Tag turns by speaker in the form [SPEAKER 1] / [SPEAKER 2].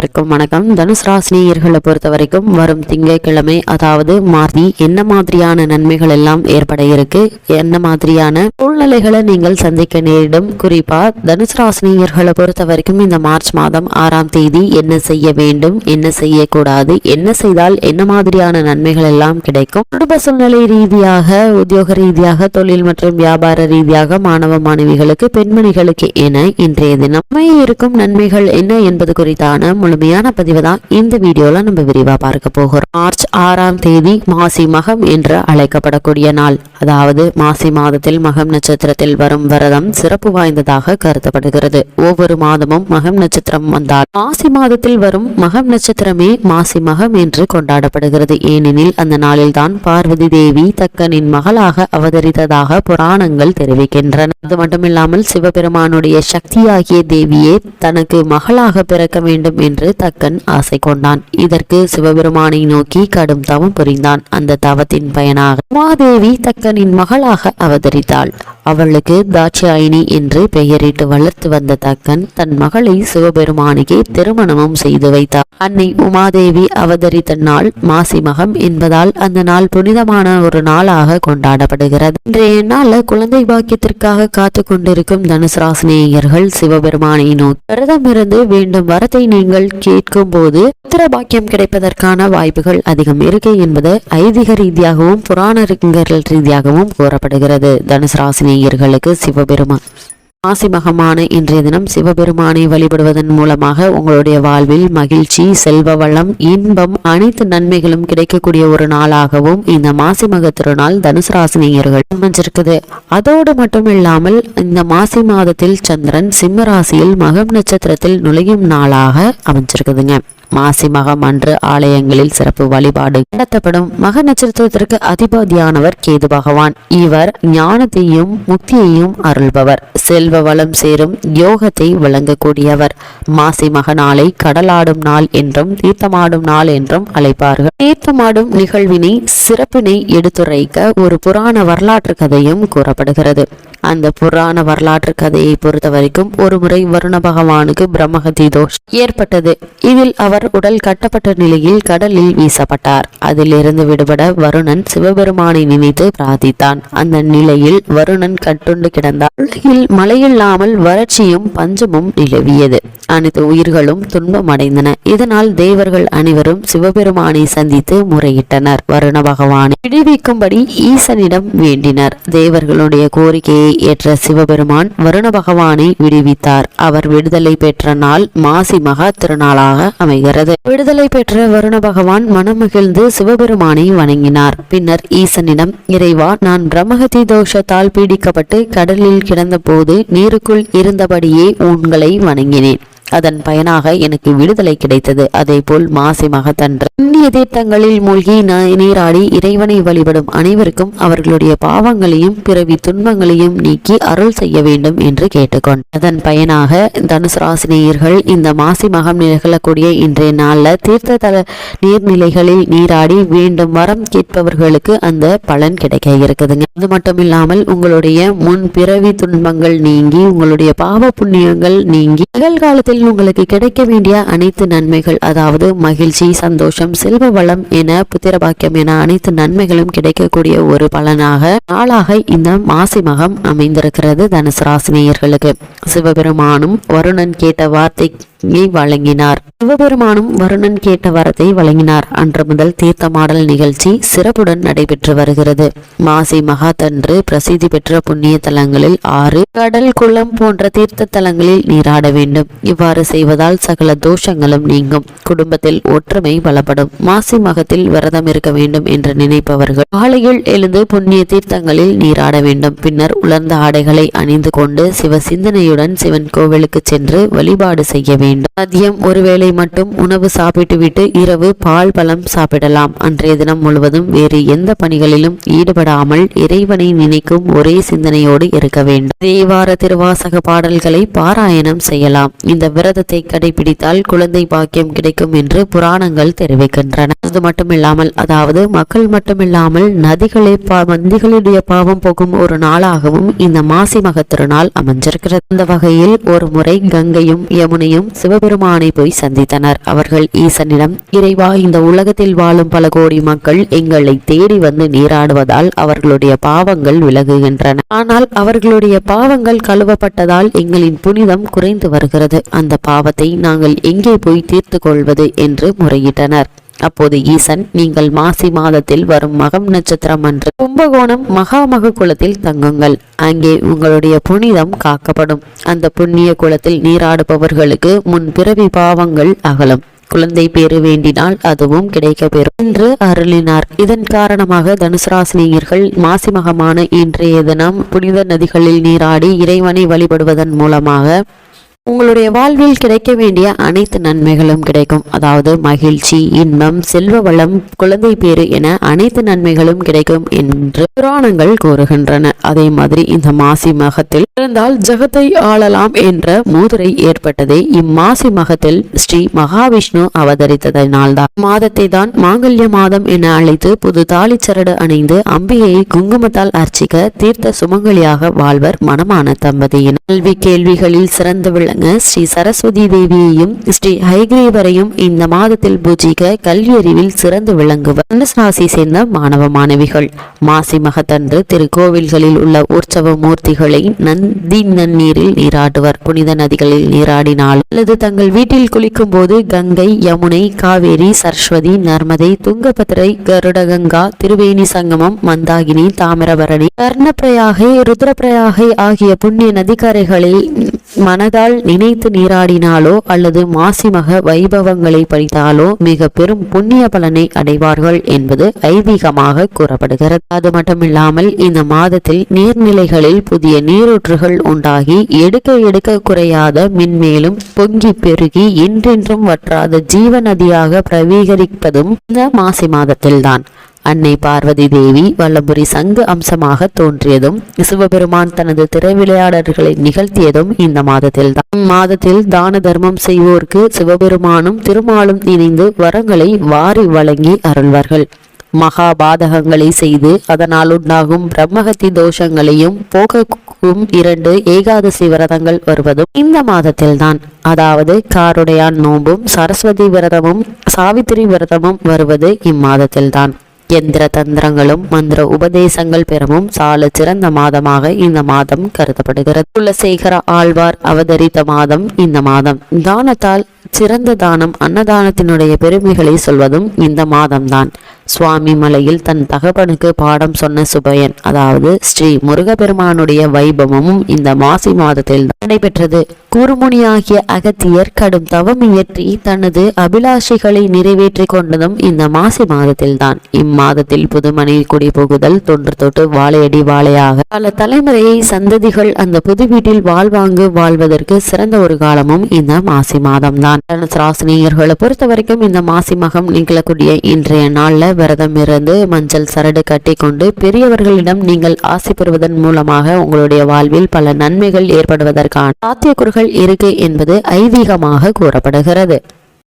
[SPEAKER 1] வணக்கம். தனுசு ராசினியர்களை பொறுத்த வரைக்கும் வரும் திங்கட்கிழமை அதாவது மார்ச் என்ன மாதிரியான நன்மைகள் எல்லாம் ஏற்பட இருக்கு, என்ன மாதிரியான சூழ்நிலைகளை நீங்கள் சந்திக்க நேரிடும், குறிப்பா தனுசு ராசினியர்களை பொறுத்த வரைக்கும் இந்த மார்ச் மாதம் 6ஆம் தேதி என்ன செய்ய வேண்டும், என்ன செய்யக்கூடாது, என்ன செய்தால் என்ன மாதிரியான நன்மைகள் எல்லாம் கிடைக்கும், குடும்ப சூழ்நிலை ரீதியாக, உத்தியோக ரீதியாக, தொழில் மற்றும் வியாபார ரீதியாக, மாணவ மாணவிகளுக்கு, பெண்மணிகளுக்கு என இன்றைய தினம் இருக்கும் நன்மைகள் என்ன என்பது குறித்தான முழுமையான பதிவு தான் இந்த வீடியோல நம்ம விரிவா பார்க்க போகிறோம். மார்ச் 6ஆம் தேதி மாசி மகம் என்று அழைக்கப்படக்கூடிய நாள். அதாவது மாசி மாதத்தில் மகம் நட்சத்திரத்தில் வரும் விரதம் சிறப்பு வாய்ந்ததாக கருதப்படுகிறது. ஒவ்வொரு மாதமும் மகம் நட்சத்திரம் வந்தால் மாசி மாதத்தில் வரும் மகம் நட்சத்திரமே மாசி மகம் என்று கொண்டாடப்படுகிறது. ஏனெனில் அந்த நாளில் தான் பார்வதி தேவி தக்கனின் மகளாக அவதரித்ததாக புராணங்கள் தெரிவிக்கின்றன. அது மட்டுமில்லாமல் சிவபெருமானுடைய சக்தியாகிய தேவியே தனக்கு மகளாக பிறக்க வேண்டும் என்று தக்கன் ஆசை கொண்டான். இதற்கு சிவபெருமானை நோக்கி கடும் தவம் புரிந்தான். அந்த தவத்தின் பயனாக உமாதேவி தக்கனின் மகளாக அவதரித்தாள். அவளுக்கு தாட்சாயினி என்று பெயரிட்டு வளர்த்து வந்த தக்கன் தன் மகளை சிவபெருமானுக்கே திருமணமும் செய்து வைத்தார். அன்னை உமாதேவி அவதரித்த நாள் மாசி மகம் என்பதால் அந்த நாள் புனிதமான ஒரு நாளாக கொண்டாடப்படுகிறது. இன்றைய நாள்ல குழந்தை பாக்கியத்திற்காக காத்து கொண்டிருக்கும் தனுசு ராசினியர்கள் சிவபெருமானை நோக்கி விரதம் இருந்து வேண்டும் வரத்தை நீங்கள் கேட்கும் போது புத்திர பாக்கியம் கிடைப்பதற்கான வாய்ப்புகள் அதிகம் இருக்கு என்பது ஐதீக ரீதியாகவும் புராண ரீதியாகவும் கூறப்படுகிறது. தனுசு ராசினியர்களுக்கு சிவபெருமான் மாசி மகமான இன்றைய தினம் சிவபெருமானை வழிபடுவதன் மூலமாக உங்களுடைய வாழ்வில் மகிழ்ச்சி, செல்வ வளம், இன்பம், அனைத்து நன்மைகளும் கிடைக்கக்கூடிய ஒரு நாளாகவும் இந்த மாசி மக திருநாள் தனுசு ராசினியர்கள் அமைஞ்சிருக்குது. அதோடு மட்டும் இல்லாமல் இந்த மாசி மாதத்தில் சந்திரன் சிம்ம ராசியில் மகம் நட்சத்திரத்தில் நுழையும் நாளாக அமைஞ்சிருக்குதுங்க. மாசி மகம் அன்று ஆலயங்களில் சிறப்பு வழிபாடு நடத்தப்படும். மக நட்சத்திரத்திற்கு அதிபதியானவர் கேது பகவான். இவர் ஞானத்தையும் முக்தியையும் அருள்பவர். செல்வ வளம் சேரும் யோகத்தை வழங்கக்கூடியவர். மாசி மக நாளை கடலாடும் நாள் என்றும் தீர்த்தமாடும் நாள் என்றும் அழைப்பார்கள். தீர்த்தமாடும் நிகழ்வினை சிறப்பினை எடுத்துரைக்க ஒரு புராண வரலாற்று கதையும் கூறப்படுகிறது. அந்த புராண வரலாற்று கதையை பொறுத்த வரைக்கும் ஒரு முறை வருண பகவானுக்கு பிரம்மஹத்தி தோஷம் ஏற்பட்டது. இதில் அவர் உடல் கட்டப்பட்ட நிலையில் கடலில் வீசப்பட்டார். அதிலிருந்து விடுபட வருணன் சிவபெருமானை நினைத்து பிரார்த்தித்தான். அந்த நிலையில் வருணன் கட்டுண்டு கிடந்தார். உலகில் மழையில்லாமல் வறட்சியும் பஞ்சமும் நிலவியது. அனைத்து உயிர்களும் துன்பம் அடைந்தன. இதனால் தேவர்கள் அனைவரும் சிவபெருமானை சந்தித்து முறையிட்டனர். வருண பகவானை விடுவிக்கும்படி ஈசனிடம் வேண்டினர். தேவர்களுடைய கோரிக்கையை ஏற்ற சிவபெருமான் வருண பகவானை விடுவித்தார். அவர் விடுதலை பெற்ற நாள் மாசி மகா திருநாளாக அமைகிறது. விடுதலை பெற்ற வருண பகவான் மனமகிழ்ந்து சிவபெருமானை வணங்கினார். பின்னர் ஈசனிடம், இறைவா, நான் பிரம்மஹத்தி தோஷத்தால் பீடிக்கப்பட்டு கடலில் கிடந்த போது நீருக்குள் இருந்தபடியே உங்களை வணங்கினேன். அதன் பயனாக எனக்கு விடுதலை கிடைத்தது. அதே போல் மாசி மகத்தன்று புண்ணிய தீர்த்தங்களில் மூழ்கி நீராடி இறைவனை வழிபடும் அனைவருக்கும் அவர்களுடைய பாவங்களையும் பிறவி துன்பங்களையும் நீக்கி அருள் செய்ய வேண்டும் என்று கேட்டுக்கொண்டார். அதன் பயனாக தனுசு ராசினியர்கள் இந்த மாசி மகம் நிகழக்கூடிய இன்றைய நாள்ல தீர்த்த தல நீர்நிலைகளில் நீராடி வேண்டும் வரம் கேட்பவர்களுக்கு அந்த பலன் கிடைக்க இருக்குதுங்க. அது மட்டும் இல்லாமல் உங்களுடைய முன் பிறவி துன்பங்கள் நீங்கி உங்களுடைய பாவ புண்ணியங்கள் நீங்கி நிகழ்காலத்தில் உங்களுக்கு கிடைக்க வேண்டிய அனைத்து நன்மைகள், அதாவது மகிழ்ச்சி, சந்தோஷம், செல்வ வளம் என புத்திர பாக்கியம் என அனைத்து நன்மைகளும் கிடைக்கக்கூடிய ஒரு பலனாக நாளாக இந்த மாசி மகம் அமைந்திருக்கிறது. தனுசு ராசினியர்களுக்கு சிவபெருமானும் வருணன் கேட்ட வார்த்தை வழங்கினார். சிவபெருமானும் வருணன் கேட்ட வரத்தை வழங்கினார். அன்று முதல் தீர்த்தமாடல் நிகழ்ச்சி சிறப்புடன் நடைபெற்று வருகிறது. மாசி மகாத்தன்று பிரசித்தி பெற்ற புண்ணிய தலங்களில் 6 கடல், குளம் போன்ற தீர்த்த தலங்களில் நீராட வேண்டும். இவ்வாறு செய்வதால் சகல தோஷங்களும் நீங்கும். குடும்பத்தில் ஒற்றுமை பலப்படும். மாசி மகத்தில் விரதம் இருக்க வேண்டும் என்று நினைப்பவர்கள் காலையில் எழுந்து புண்ணிய தீர்த்தங்களில் நீராட வேண்டும். பின்னர் உலர்ந்த ஆடைகளை அணிந்து கொண்டு சிவ சிந்தனையுடன் சிவன் கோவிலுக்கு சென்று வழிபாடு செய்ய வேண்டும். மதியம் ஒருவேளை மட்டும் உணவு சாப்பிட்டுவிட்டு இரவு பால் பழம் சாப்பிடலாம். அன்றைய தினம் முழுவதும் வேறு எந்த பணிகளிலும் ஈடுபடாமல் இறைவனை நினைக்கும் ஒரே சிந்தனையோடு இருக்க வேண்டும். தேவார திருவாசக பாடல்களை பாராயணம் செய்யலாம். இந்த விரதத்தை கடைபிடித்தால் குழந்தை பாக்கியம் கிடைக்கும் என்று புராணங்கள் தெரிவிக்கின்றன. அது மட்டுமில்லாமல், அதாவது மக்கள் மட்டுமில்லாமல் நதிகளுடைய பாவம் போகும் ஒரு நாளாகவும் இந்த மாசி மக திருநாள் அமைஞ்சிருக்கிறது. அந்த வகையில் ஒரு முறை கங்கையும் யமுனையும் சிவபெருமானை போய் சந்தித்தனர். அவர்கள் ஈசனிடம், இறைவா, இந்த உலகத்தில் வாழும் பல கோடி மக்கள் எங்களை தேடி வந்து நீராடுவதால் அவர்களுடைய பாவங்கள் விலகுகின்றன. ஆனால் அவர்களுடைய பாவங்கள் கழுவப்பட்டதால் எங்களின் புனிதம் குறைந்து வருகிறது. அந்த பாவத்தை நாங்கள் எங்கே போய் தீர்த்து கொள்வது என்று முறையிட்டனர். அப்போது ஈசன், நீங்கள் மாசி மாதத்தில் வரும் மகம் நட்சத்திரம் அன்று கும்பகோணம் மகாமக குளத்தில் தங்குங்கள். அங்கே உங்களுடைய புனிதம் காக்கப்படும். அந்த புண்ணிய குளத்தில் நீராடுபவர்களுக்கு முன் பிறவி பாவங்கள் அகலும். குழந்தை பேறு வேண்டினால் அதுவும் கிடைக்க பெறும் என்று அருளினார். இதன் காரணமாக தனுசு ராசினியர்கள் மாசி மகமான இன்றைய தினம் புனித நதிகளில் நீராடி இறைவனை வழிபடுவதன் மூலமாக உங்களுடைய வாழ்வில் கிடைக்க வேண்டிய அனைத்து நன்மைகளும் கிடைக்கும். அதாவது மகிழ்ச்சி, இன்பம், செல்வ வளம், குழந்தை பேறு என அனைத்து நன்மைகளும் கிடைக்கும் என்று புராணங்கள் கூறுகின்றன. அதே மாதிரி இந்த மாசி மகத்தில் பிறந்தால் ஜகத்தை ஆளலாம் என்ற மூதுரை ஏற்பட்டதே இம்மாசி மகத்தில் ஸ்ரீ மகாவிஷ்ணு அவதரித்ததனால்தான். மாதத்தை தான் மாங்கல்ய மாதம் என அழைத்து புது தாலிச்சரடு அணிந்து அம்பிகையை குங்குமத்தால் அர்ச்சிக்க தீர்த்த சுமங்கலியாக வாழ்வர் மனமான தம்பதியினர். கல்வி கேள்விகளில் சிறந்து ஸ்ரீ சரஸ்வதி தேவியையும் ஸ்ரீ ஹைகிரீவரையும் இந்த மாதத்தில் பூஜிக்க கல்வியறிவில் சிறந்து விளங்குவர் தனுசு ராசி சேர்ந்த மாணவ மாணவிகள். மாசி மகத்தன்று திருக்கோவில்களில் உள்ள உற்சவ மூர்த்திகளை நந்தி நன்னீரில் நீராடுவர். புனித நதிகளில் நீராடினால் அல்லது தங்கள் வீட்டில் குளிக்கும் போது கங்கை, யமுனை, காவேரி, சரஸ்வதி, நர்மதை, துங்கபத்ரை, கருடகங்கா, திருவேணி சங்கமம், மந்தாகினி, தாமிரபரணி, கர்ணப்பிரயாகை, ருத்ரப்பிரயாகை ஆகிய புண்ணிய நதிக்கரைகளில் மனதால் நினைத்து நீராடினாலோ அல்லது மாசிமக வைபவங்களை படித்தாலோ மிக பெரும் புண்ணிய பலனை அடைவார்கள் என்பது ஐதீகமாக கூறப்படுகிறது. அது மட்டுமில்லாமல் இந்த மாதத்தில் நீர்நிலைகளில் புதிய நீரூற்றுகள் உண்டாகி எடுக்க குறையாத மின்மேலும் பொங்கி பெருகி என்றென்றும் வற்றாத ஜீவ நதியாக பிரவீகரிப்பதும் இந்த மாசி மாதத்தில்தான். அன்னை பார்வதி தேவி வல்லபுரி சங்கு அம்சமாக தோன்றியதும் சிவபெருமான் தனது திரைவிளையாடல்களை நிகழ்த்தியதும் இந்த மாதத்தில் தான். மாதத்தில் தான தர்மம் செய்வோருக்கு சிவபெருமானும் திருமாலும் இணைந்து வரங்களை வாரி வழங்கி அருள்வார்கள். மகாபாதகங்களை செய்து அதனால் உண்டாகும் பிரம்மகத்தி தோஷங்களையும் போக்கும் 2 ஏகாதசி விரதங்கள் வருவதும் இந்த மாதத்தில்தான். அதாவது காருடையான் நோன்பும் சரஸ்வதி விரதமும் சாவித்திரி விரதமும் வருவது இம்மாதத்தில்தான். எந்திர தந்திரங்களும் மந்திர உபதேசங்கள் பெறவும் சால சிறந்த மாதமாக இந்த மாதம் கருதப்படுகிறது. குலசேகர ஆழ்வார் அவதரித்த மாதம் இந்த மாதம். தானத்தால் சிறந்த தானம் அன்னதானத்தினுடைய பெருமைகளை சொல்வதும் இந்த மாதம்தான். சுவாமி மலையில் தன் தகப்பனுக்கு பாடம் சொன்ன சுபயன், அதாவது ஸ்ரீ முருகப்பெருமானுடைய வைபவமும் இந்த மாசி மாதத்தில் நடைபெற்றது. குருமுனியாகிய அகத்தியர் கடும் தவம் இயற்றி தனது அபிலாஷைகளை நிறைவேற்றி கொண்டதும் இந்த மாசி மாதத்தில் தான். இம்மாதத்தில் புதுமனை குடி புகுதல் தொன்று தொட்டு வாழையடி வாழையாக பல தலைமுறையை சந்ததிகள் அந்த புது வீட்டில் வாழ்வாங்கு வாழ்வதற்கு சிறந்த ஒரு காலமும் இந்த மாசி மாதம் தான். தனுசு ராசினியர்களை பொறுத்த வரைக்கும் இந்த மாசி மகம் நிகழக்கூடிய இன்றைய நாள்ல விரதம் இருந்து மஞ்சள் சரடு கட்டி கொண்டு பெரியவர்களிடம் நீங்கள் ஆசி பெறுவதன் மூலமாக உங்களுடைய வாழ்வில் பல நன்மைகள் ஏற்படுவதற்கான சாத்தியக்கூறுகள் இருக்கு என்பது ஐதீகமாக கூறப்படுகிறது.